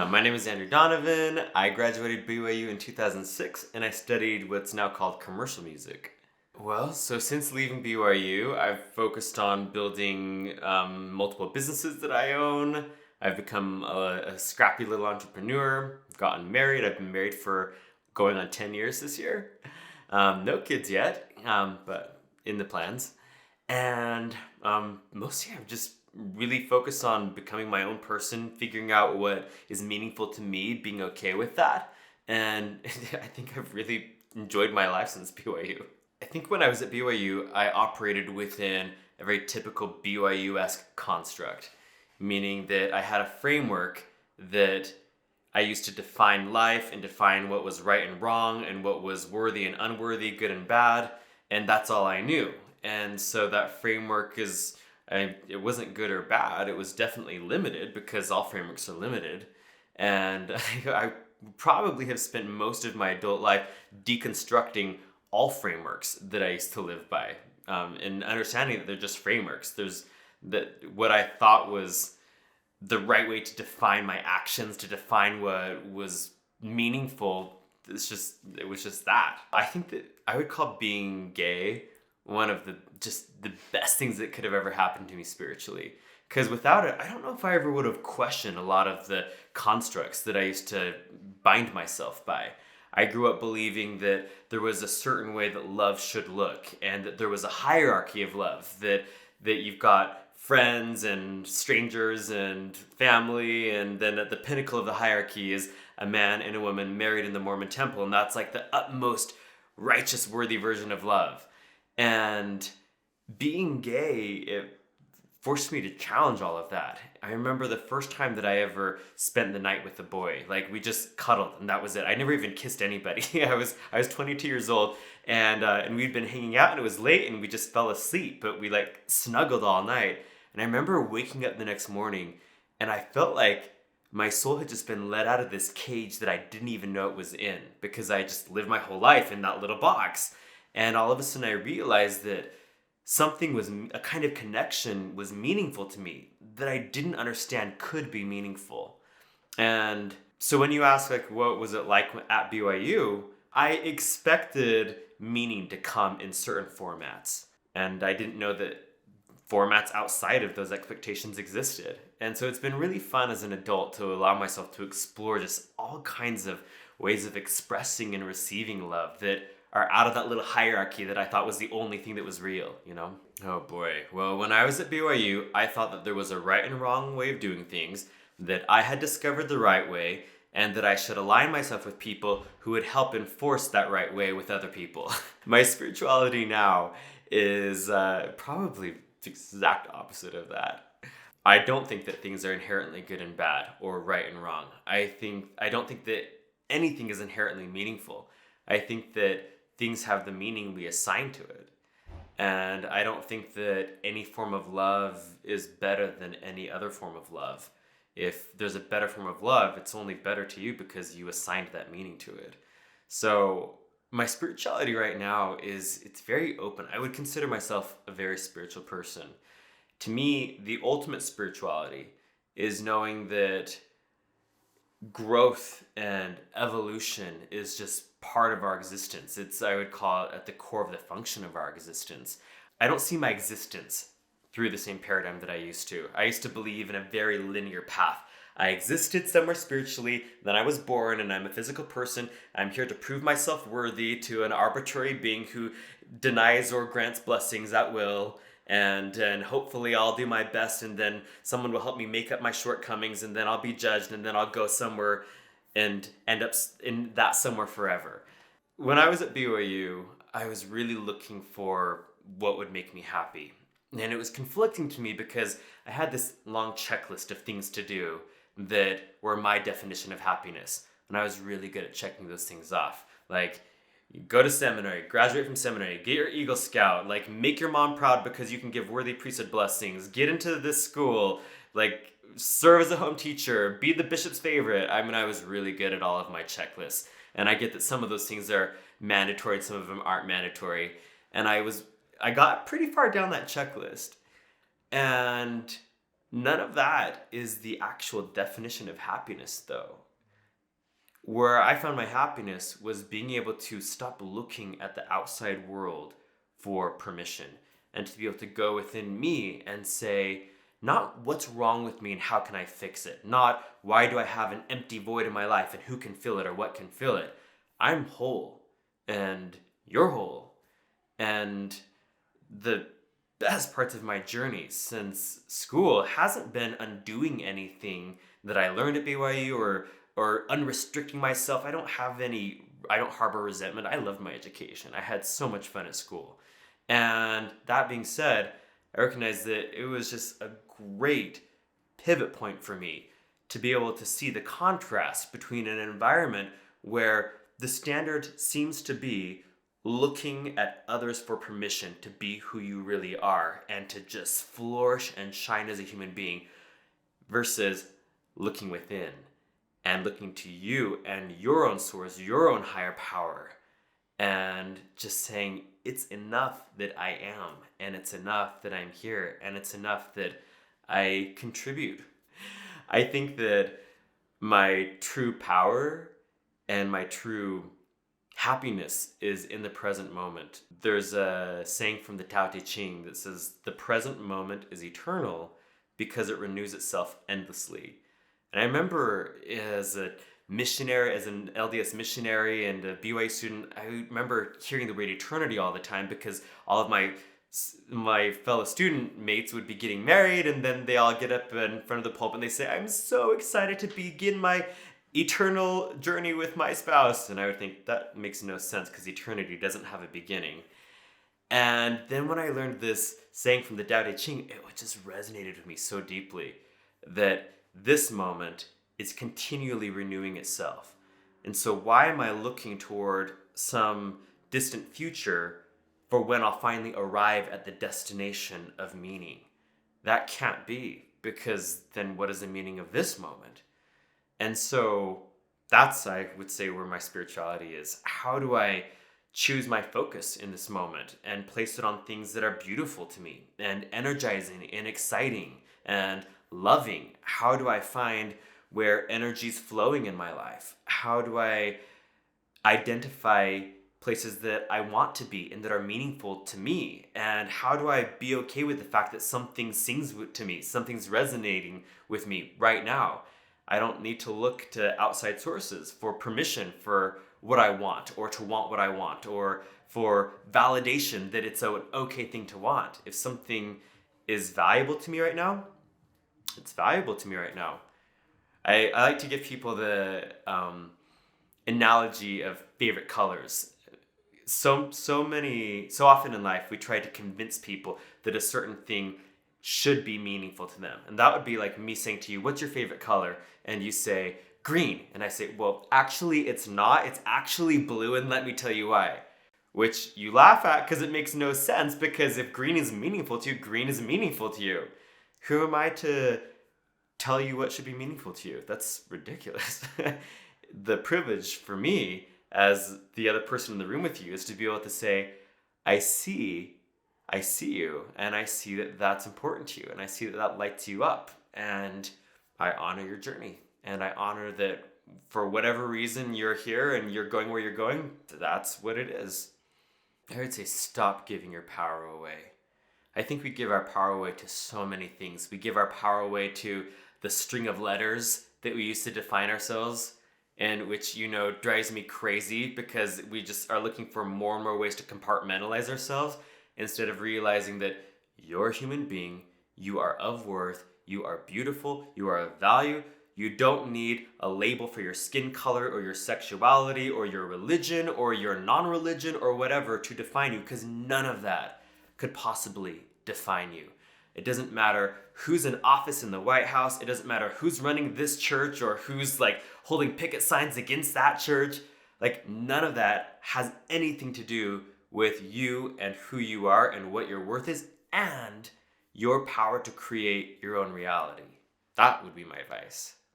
My name is Andrew Donovan. I graduated BYU in 2006 and I studied what's now called commercial music. Well, so since leaving BYU, I've focused on building multiple businesses that I own. I've become a scrappy little entrepreneur, gotten married. I've been married for going on 10 years this year. No kids yet, but in the plans. And mostly I've just really focused on becoming my own person, figuring out what is meaningful to me, being okay with that. And I think I've really enjoyed my life since BYU. I think when I was at BYU, I operated within a very typical BYU-esque construct, meaning that I had a framework that I used to define life and define what was right and wrong and what was worthy and unworthy, good and bad, and that's all I knew. And so that framework it wasn't good or bad. It was definitely limited because all frameworks are limited. And I probably have spent most of my adult life deconstructing all frameworks that I used to live by, and understanding that they're just frameworks. There's that what I thought was the right way to define my actions, to define what was meaningful. It was just that. I think that I would call being gay one of the best things that could have ever happened to me spiritually. Because without it, I don't know if I ever would have questioned a lot of the constructs that I used to bind myself by. I grew up believing that there was a certain way that love should look, and that there was a hierarchy of love, that you've got friends and strangers and family, and then at the pinnacle of the hierarchy is a man and a woman married in the Mormon temple, and that's like the utmost righteous, worthy version of love. And being gay, it forced me to challenge all of that. I remember the first time that I ever spent the night with a boy. Like, we just cuddled and that was it. I never even kissed anybody. I was 22 years old, and we'd been hanging out and it was late and we just fell asleep, but we like snuggled all night. And I remember waking up the next morning and I felt like my soul had just been let out of this cage that I didn't even know it was in, because I just lived my whole life in that little box. And all of a sudden I realized that a kind of connection was meaningful to me that I didn't understand could be meaningful. And so when you ask, like, what was it like at BYU, I expected meaning to come in certain formats. And I didn't know that formats outside of those expectations existed. And so it's been really fun as an adult to allow myself to explore just all kinds of ways of expressing and receiving love that are out of that little hierarchy that I thought was the only thing that was real, you know? Oh boy. Well, when I was at BYU, I thought that there was a right and wrong way of doing things, that I had discovered the right way, and that I should align myself with people who would help enforce that right way with other people. My spirituality now is probably the exact opposite of that. I don't think that things are inherently good and bad or right and wrong. I don't think that anything is inherently meaningful. I think that things have the meaning we assign to it. And I don't think that any form of love is better than any other form of love. If there's a better form of love, it's only better to you because you assigned that meaning to it. So my spirituality right now it's very open. I would consider myself a very spiritual person. To me, the ultimate spirituality is knowing that growth and evolution is just part of our existence. I would call it at the core of the function of our existence. I don't see my existence through the same paradigm that I used to. I used to believe in a very linear path. I existed somewhere spiritually, then I was born, and I'm a physical person. I'm here to prove myself worthy to an arbitrary being who denies or grants blessings at will. And hopefully I'll do my best, and then someone will help me make up my shortcomings, and then I'll be judged, and then I'll go somewhere and end up in that somewhere forever. When I was at BYU, I was really looking for what would make me happy. And it was conflicting to me because I had this long checklist of things to do that were my definition of happiness. And I was really good at checking those things off. Like, you go to seminary, graduate from seminary, get your Eagle Scout, like make your mom proud because you can give worthy priesthood blessings, get into this school, like serve as a home teacher, be the bishop's favorite. I mean, I was really good at all of my checklists. And I get that some of those things are mandatory and some of them aren't mandatory. And I got pretty far down that checklist. And None of that is the actual definition of happiness, though. Where I found my happiness was being able to stop looking at the outside world for permission and to be able to go within me and say, not what's wrong with me and how can I fix it, not why do I have an empty void in my life and who can fill it or what can fill it. I'm whole and you're whole. And the best parts of my journey since school hasn't been undoing anything that I learned at BYU or unrestricting myself. I don't harbor resentment. I loved my education. I had so much fun at school. And that being said, I recognize that it was just a great pivot point for me to be able to see the contrast between an environment where the standard seems to be looking at others for permission to be who you really are and to just flourish and shine as a human being versus looking within and looking to you and your own source, your own higher power, and just saying, it's enough that I am, and it's enough that I'm here, and it's enough that I contribute. I think that my true power and my true happiness is in the present moment. There's a saying from the Tao Te Ching that says, the present moment is eternal because it renews itself endlessly. And I remember as a missionary, as an LDS missionary and a BYU student, I remember hearing the word eternity all the time because all of my fellow student mates would be getting married and then they all get up in front of the pulpit and they say, I'm so excited to begin my eternal journey with my spouse. And I would think that makes no sense because eternity doesn't have a beginning. And then when I learned this saying from the Tao Te Ching, it just resonated with me so deeply that this moment is continually renewing itself. And so why am I looking toward some distant future for when I'll finally arrive at the destination of meaning? That can't be, because then what is the meaning of this moment? And so that's, I would say, where my spirituality is. How do I choose my focus in this moment and place it on things that are beautiful to me and energizing and exciting and loving? How do I find where energy's flowing in my life? How do I identify places that I want to be and that are meaningful to me? And how do I be okay with the fact that something sings to me, something's resonating with me right now? I don't need to look to outside sources for permission for what I want or to want what I want or for validation that it's an okay thing to want. If something is valuable to me right now, it's valuable to me right now. I like to give people the analogy of favorite colors. So often in life, we try to convince people that a certain thing should be meaningful to them. And that would be like me saying to you, what's your favorite color? And you say, green. And I say, well, actually it's not. It's actually blue, and let me tell you why. Which you laugh at because it makes no sense, because if green is meaningful to you, green is meaningful to you. Who am I to tell you what should be meaningful to you? That's ridiculous. The privilege for me as the other person in the room with you is to be able to say, I see you, and I see that that's important to you, and I see that that lights you up, and I honor your journey, and I honor that for whatever reason you're here and you're going where you're going, that's what it is. I would say stop giving your power away. I think we give our power away to so many things. We give our power away to the string of letters that we used to define ourselves, and which, drives me crazy because we just are looking for more and more ways to compartmentalize ourselves instead of realizing that you're a human being, you are of worth, you are beautiful, you are of value. You don't need a label for your skin color or your sexuality or your religion or your non-religion or whatever to define you, because none of that could possibly define you. It doesn't matter who's in office in the White House. It doesn't matter who's running this church or who's holding picket signs against that church. None of that has anything to do with you and who you are and what your worth is and your power to create your own reality. That would be my advice.